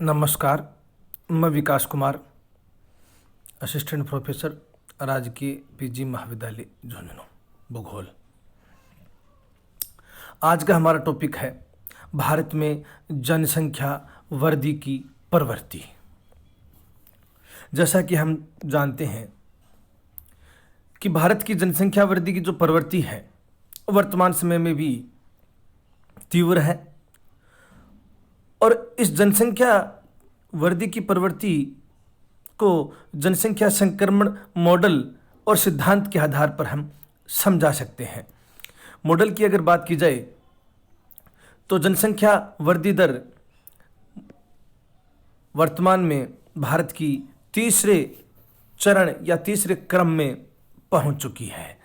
नमस्कार। मैं विकास Kumar, assistant professor, राजकीय पीजी महाविद्यालय झुंझुनू, भूगोल। आज का हमारा टॉपिक है भारत में जनसंख्या वृद्धि की प्रवृत्ति। जैसा कि हम जानते हैं कि भारत की जनसंख्या वृद्धि की जो प्रवृत्ति है वर्तमान समय में भी तीव्र है, और इस जनसंख्या वृद्धि की प्रवृत्ति को जनसंख्या संक्रमण मॉडल और सिद्धांत के आधार पर हम समझा सकते हैं। मॉडल की अगर बात की जाए तो जनसंख्या वृद्धि दर वर्तमान में भारत की तीसरे चरण या तीसरे क्रम में पहुंच चुकी है।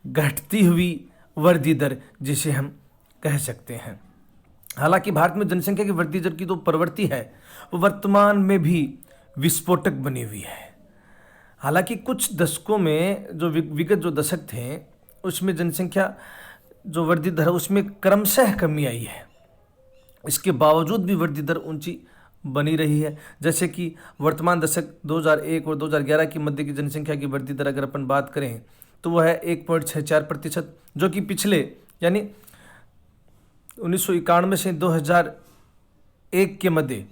घटती हुई वृद्धि दर जिसे हम कह सकते हैं। हालांकि भारत में जनसंख्या की वृद्धि दर की जो प्रवृत्ति है वो वर्तमान में भी विस्फोटक बनी हुई है। हालांकि कुछ दशकों में जो विगत जो दशक थे उसमें जनसंख्या जो वृद्धि दर है उसमें क्रमशः कमी आई है। इसके बावजूद भी वृद्धि दर ऊंची बनी रही है। जैसे कि वर्तमान दशक 2001 और 2011 की मध्य की जनसंख्या की वृद्धि दर अगर अपन बात करें तो वह है 1.64%, जो कि पिछले यानी 1991 से 2001 के मध्य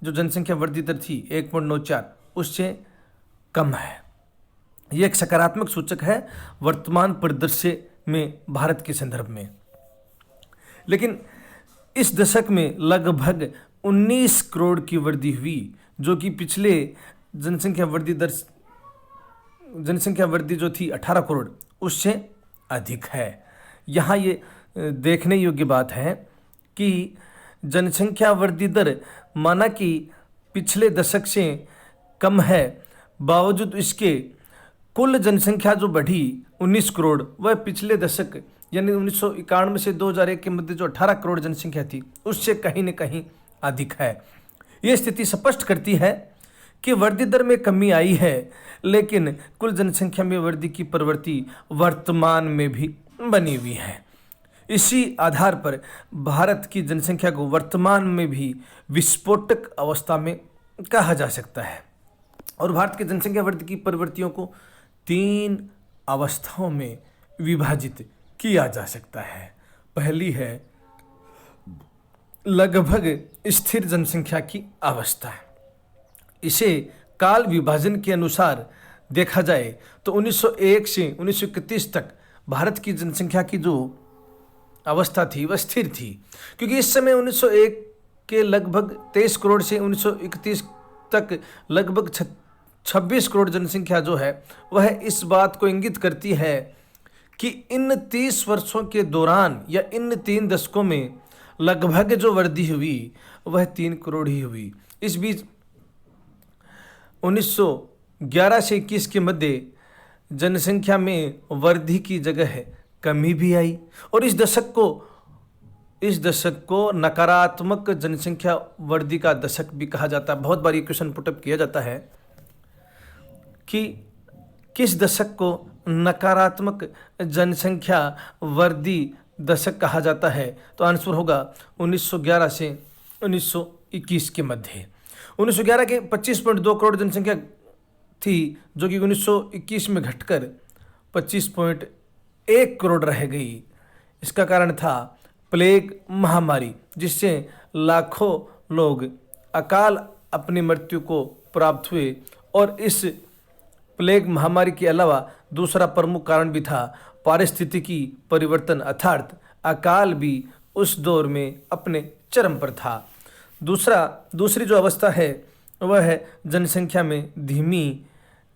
जो जनसंख्या वृद्धि दर थी 1.94 उससे कम है। यह एक सकारात्मक सूचक है वर्तमान परिदृश्य में भारत के संदर्भ में। लेकिन इस दशक में लगभग 19 करोड़ की वृद्धि हुई, जो कि पिछले जनसंख्या वृद्धि जो थी 18 करोड़ उससे अधिक है। यहाँ ये देखने योग्य बात है कि जनसंख्या वृद्धि दर माना कि पिछले दशक से कम है, बावजूद इसके कुल जनसंख्या जो बढ़ी 19 करोड़ वह पिछले दशक यानी 1991 से 2001 के मध्य जो 18 करोड़ जनसंख्या थी उससे कहीं न कहीं अधिक है। ये स्थिति स्पष्ट करती है कि वृद्धि दर में कमी आई है, लेकिन कुल जनसंख्या में वृद्धि की प्रवृत्ति वर्तमान में भी बनी हुई है। इसी आधार पर भारत की जनसंख्या को वर्तमान में भी विस्फोटक अवस्था में कहा जा सकता है। और भारत की जनसंख्या वृद्धि की प्रवृत्तियों को 3 अवस्थाओं में विभाजित किया जा सकता है। पहली है लगभग स्थिर जनसंख्या की अवस्था। इसे काल विभाजन के अनुसार देखा जाए तो 1901 से 1931 तक भारत की जनसंख्या की जो अवस्था थी वह स्थिर थी, क्योंकि इस समय 1901 के लगभग 23 करोड़ से 1931 तक लगभग 26 करोड़ जनसंख्या जो है वह इस बात को इंगित करती है कि इन 30 वर्षों के दौरान या इन 3 दशकों में लगभग जो वृद्धि हुई वह 3 करोड़ ही हुई। इस बीच 1911 से 21 के मध्य जनसंख्या में वृद्धि की जगह कमी भी आई, और इस दशक को नकारात्मक जनसंख्या वृद्धि का दशक भी कहा जाता है। बहुत बार ये क्वेश्चन पुटअप किया जाता है कि किस दशक को नकारात्मक जनसंख्या वृद्धि दशक कहा जाता है, तो आंसर होगा 1911 से 1921 के मध्य। 1911 के 25.2 करोड़ जनसंख्या थी, जो कि 1921 में घटकर 25.1 करोड़ रह गई। इसका कारण था प्लेग महामारी, जिससे लाखों लोग अकाल अपनी मृत्यु को प्राप्त हुए। और इस प्लेग महामारी के अलावा दूसरा प्रमुख कारण भी था पारिस्थितिकी परिवर्तन, अर्थात अकाल भी उस दौर में अपने चरम पर था। दूसरी जो अवस्था है वह है जनसंख्या में धीमी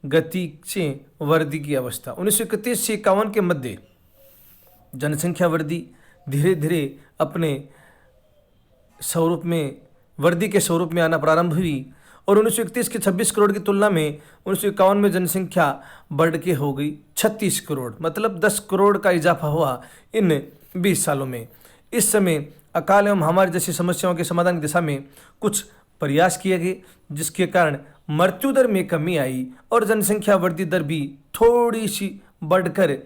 गति से वृद्धि की अवस्था। 1931 से 51 के मध्य जनसंख्या वृद्धि धीरे धीरे अपने स्वरूप में वृद्धि के स्वरूप में आना प्रारंभ हुई, और 1931 के 26 करोड़ की तुलना में 1951 में जनसंख्या बढ़ के हो गई 36 करोड़, मतलब 10 करोड़ का इजाफा हुआ इन 20 सालों में। इस समय अकाल एवं महामारी जैसी समस्याओं के समाधान की दिशा में कुछ प्रयास किए गए, जिसके कारण मृत्यु दर में कमी आई और जनसंख्या वृद्धि दर भी थोड़ी सी बढ़कर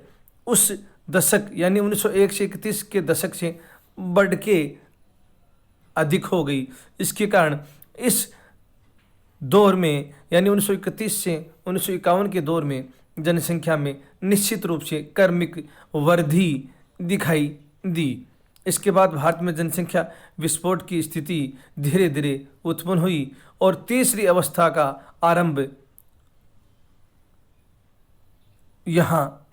उस दशक यानी 1901 से 31 के दशक से बढ़ के अधिक हो गई। इसके कारण इस दौर में यानी 1931 से 1951 के दौर में जनसंख्या में निश्चित रूप से क्रमिक वृद्धि दिखाई दी। इसके बाद भारत में जनसंख्या विस्फोट की स्थिति धीरे धीरे उत्पन्न हुई और तीसरी अवस्था का आरंभ यहाँ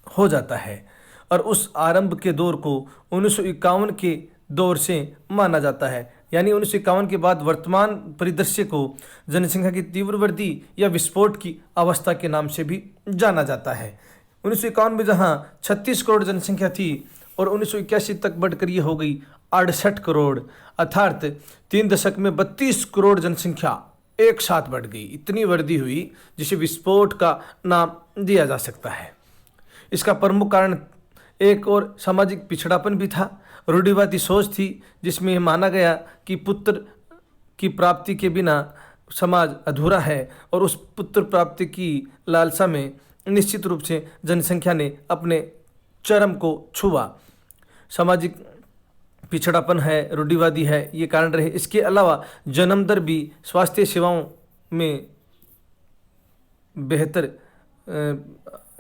हो जाता है और उस आरंभ के दौर को 1951 के दौर से माना जाता है। यानी 1951 के बाद वर्तमान परिदृश्य को जनसंख्या की तीव्र वृद्धि या विस्फोट की अवस्था के नाम से भी जाना जाता है। 1951 में जहाँ 36 करोड़ जनसंख्या थी और 1981 तक बढ़कर ये हो गई 68 करोड़, अर्थात 3 दशक में 32 करोड़ जनसंख्या एक साथ बढ़ गई। इतनी वृद्धि हुई जिसे विस्फोट का नाम दिया जा सकता है। इसका प्रमुख कारण एक और सामाजिक पिछड़ापन भी था। रूढ़िवादी सोच थी जिसमें माना गया कि पुत्र की प्राप्ति के बिना समाज अधूरा है और उस पुत्र प्राप्ति की लालसा में निश्चित रूप से जनसंख्या ने अपने चरम को छुआ। सामाजिक पिछड़ापन है, रूढ़िवादी है, ये कारण रहे। इसके अलावा जन्म दर भी स्वास्थ्य सेवाओं में बेहतर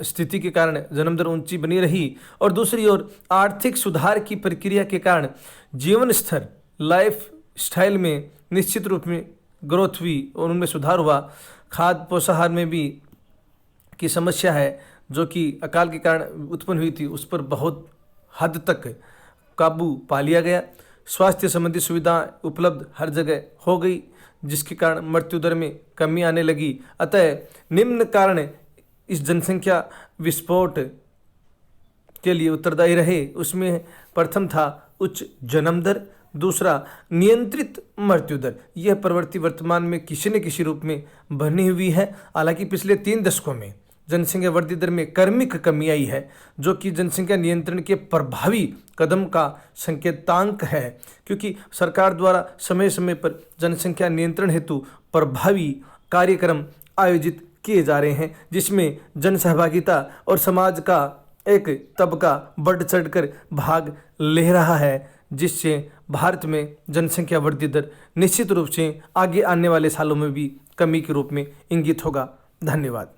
स्थिति के कारण जन्म दर ऊंची बनी रही और दूसरी ओर आर्थिक सुधार की प्रक्रिया के कारण जीवन स्तर लाइफ स्टाइल में निश्चित रूप में ग्रोथ हुई और उनमें सुधार हुआ। खाद्य पोषाहार में भी की समस्या है जो कि अकाल के कारण उत्पन्न हुई थी, उस पर बहुत हद तक काबू पा लिया गया। स्वास्थ्य संबंधी सुविधाएं उपलब्ध हर जगह हो गई जिसके कारण मृत्यु दर में कमी आने लगी। अतः निम्न कारण इस जनसंख्या विस्फोट के लिए उत्तरदायी रहे। उसमें प्रथम था उच्च जन्म दर, दूसरा नियंत्रित मृत्यु दर। यह प्रवृत्ति वर्तमान में किसी न किसी रूप में बनी हुई है। हालांकि पिछले 3 दशकों में जनसंख्या वृद्धि दर में क्रमिक कमी आई है जो कि जनसंख्या नियंत्रण के प्रभावी कदम का संकेतांक है, क्योंकि सरकार द्वारा समय समय पर जनसंख्या नियंत्रण हेतु प्रभावी कार्यक्रम आयोजित किए जा रहे हैं जिसमें जन सहभागिता और समाज का एक तबका बढ़ चढ़कर भाग ले रहा है, जिससे भारत में जनसंख्या वृद्धि दर निश्चित रूप से आगे आने वाले सालों में भी कमी के रूप में इंगित होगा। धन्यवाद।